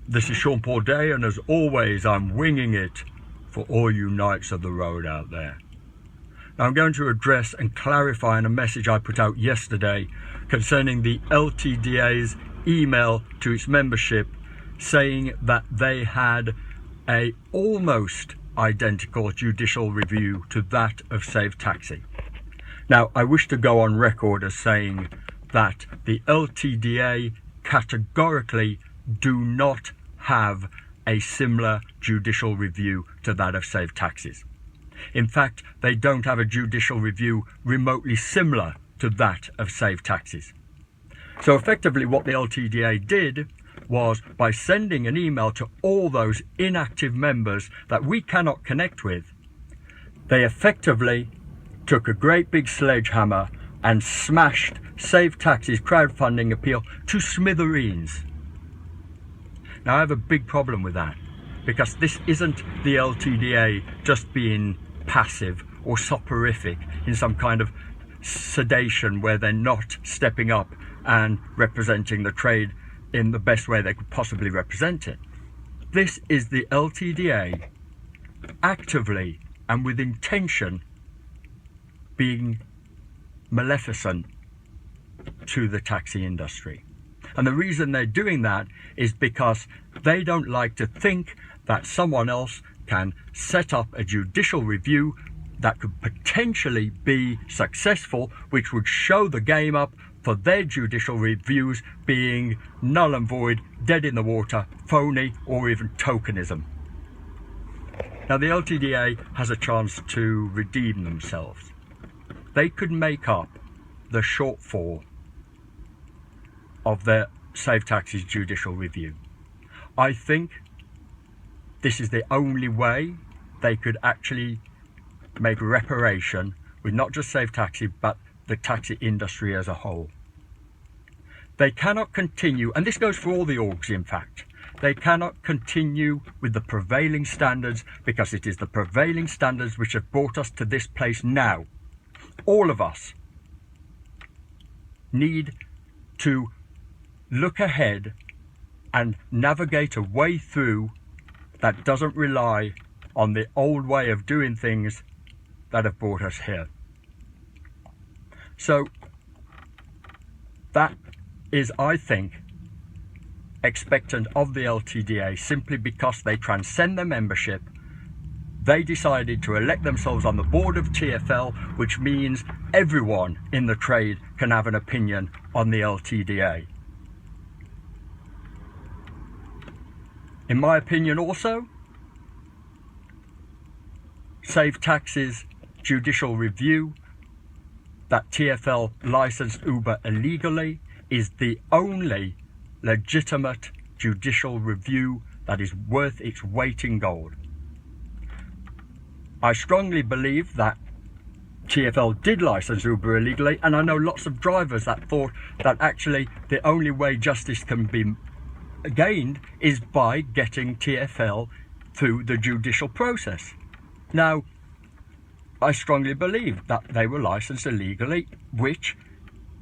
This is Sean Day, and as always, I'm winging it for all you knights of the road out there. Now, I'm going to address and clarify in a message I put out yesterday concerning the Ltda's email to its membership saying that they had a almost identical judicial review to that of Save Taxi. Now, I wish to go on record as saying that the Ltda categorically do not have a similar judicial review to that of Save Taxis. In fact, they don't have a judicial review remotely similar to that of Save Taxis. So effectively what the Ltda did was, by sending an email to all those inactive members that we cannot connect with, they effectively took a great big sledgehammer and smashed Save Taxis' crowdfunding appeal to smithereens. Now, I have a big problem with that, because this isn't the Ltda just being passive or soporific in some kind of sedation where they're not stepping up and representing the trade in the best way they could possibly represent it. This is the Ltda actively and with intention being maleficent to the taxi industry. And the reason they're doing that is because they don't like to think that someone else can set up a judicial review that could potentially be successful, which would show the game up for their judicial reviews being null and void, dead in the water, phony, or even tokenism. Now, the Ltda has a chance to redeem themselves. They could make up the shortfall of their Save Taxis judicial review. I think this is the only way they could actually make reparation with not just Save Taxi, but the taxi industry as a whole. They cannot continue, and this goes for all the orgs in fact, they cannot continue with the prevailing standards, because it is the prevailing standards which have brought us to this place now. All of us need to look ahead and navigate a way through that doesn't rely on the old way of doing things that have brought us here. So that is, I think, expectant of the Ltda, simply because they transcend their membership. They decided to elect themselves on the board of TfL, which means everyone in the trade can have an opinion on the Ltda. In my opinion also, Save Taxis' judicial review that TfL licensed Uber illegally is the only legitimate judicial review that is worth its weight in gold. I strongly believe that TfL did license Uber illegally, and I know lots of drivers that thought that actually the only way justice can be gained is by getting TfL through the judicial process. Now, I strongly believe that they were licensed illegally, which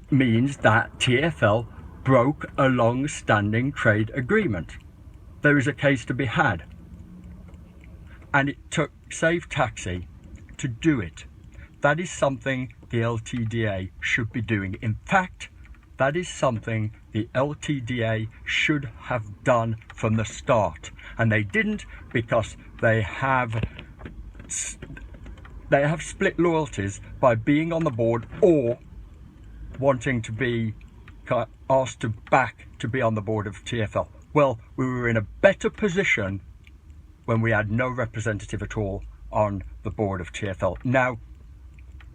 means that TfL broke a long-standing trade agreement. There is a case to be had, and it took Save Taxi to do it. That is something the Ltda should be doing. In fact, that is something the Ltda should have done from the start, and they didn't, because they have split loyalties by being on the board or wanting to be asked to be on the board of TfL. Well, we were in a better position when we had no representative at all on the board of TfL. Now,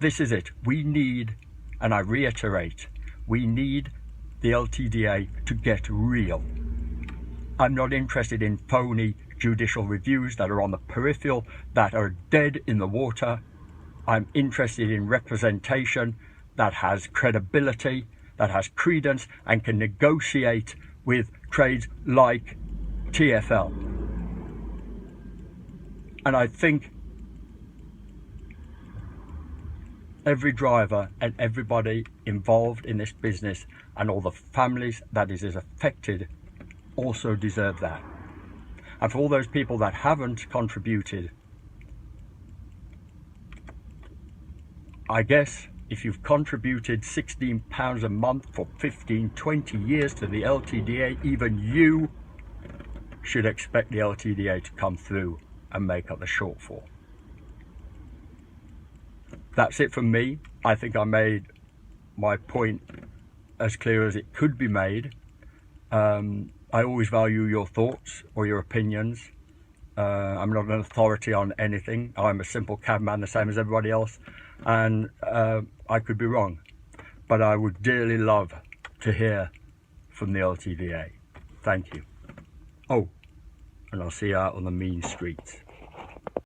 this is it. We need, and I reiterate, we need the Ltda to get real. I'm not interested in phony judicial reviews that are on the peripheral, that are dead in the water. I'm interested in representation that has credibility, that has credence, and can negotiate with trades like TfL. And I think every driver and everybody involved in this business and all the families that is affected also deserve that. And for all those people that haven't contributed, I guess if you've contributed £16 a month for 15, 20 years to the LTDA, even you should expect the LTDA to come through and make up the shortfall. That's it from me. I think I made my point as clear as it could be made. I always value your thoughts or your opinions. I'm not an authority on anything. I'm a simple cabman, the same as everybody else, and I could be wrong. But I would dearly love to hear from the LTDA. Thank you. Oh, and I'll see you out on the mean streets.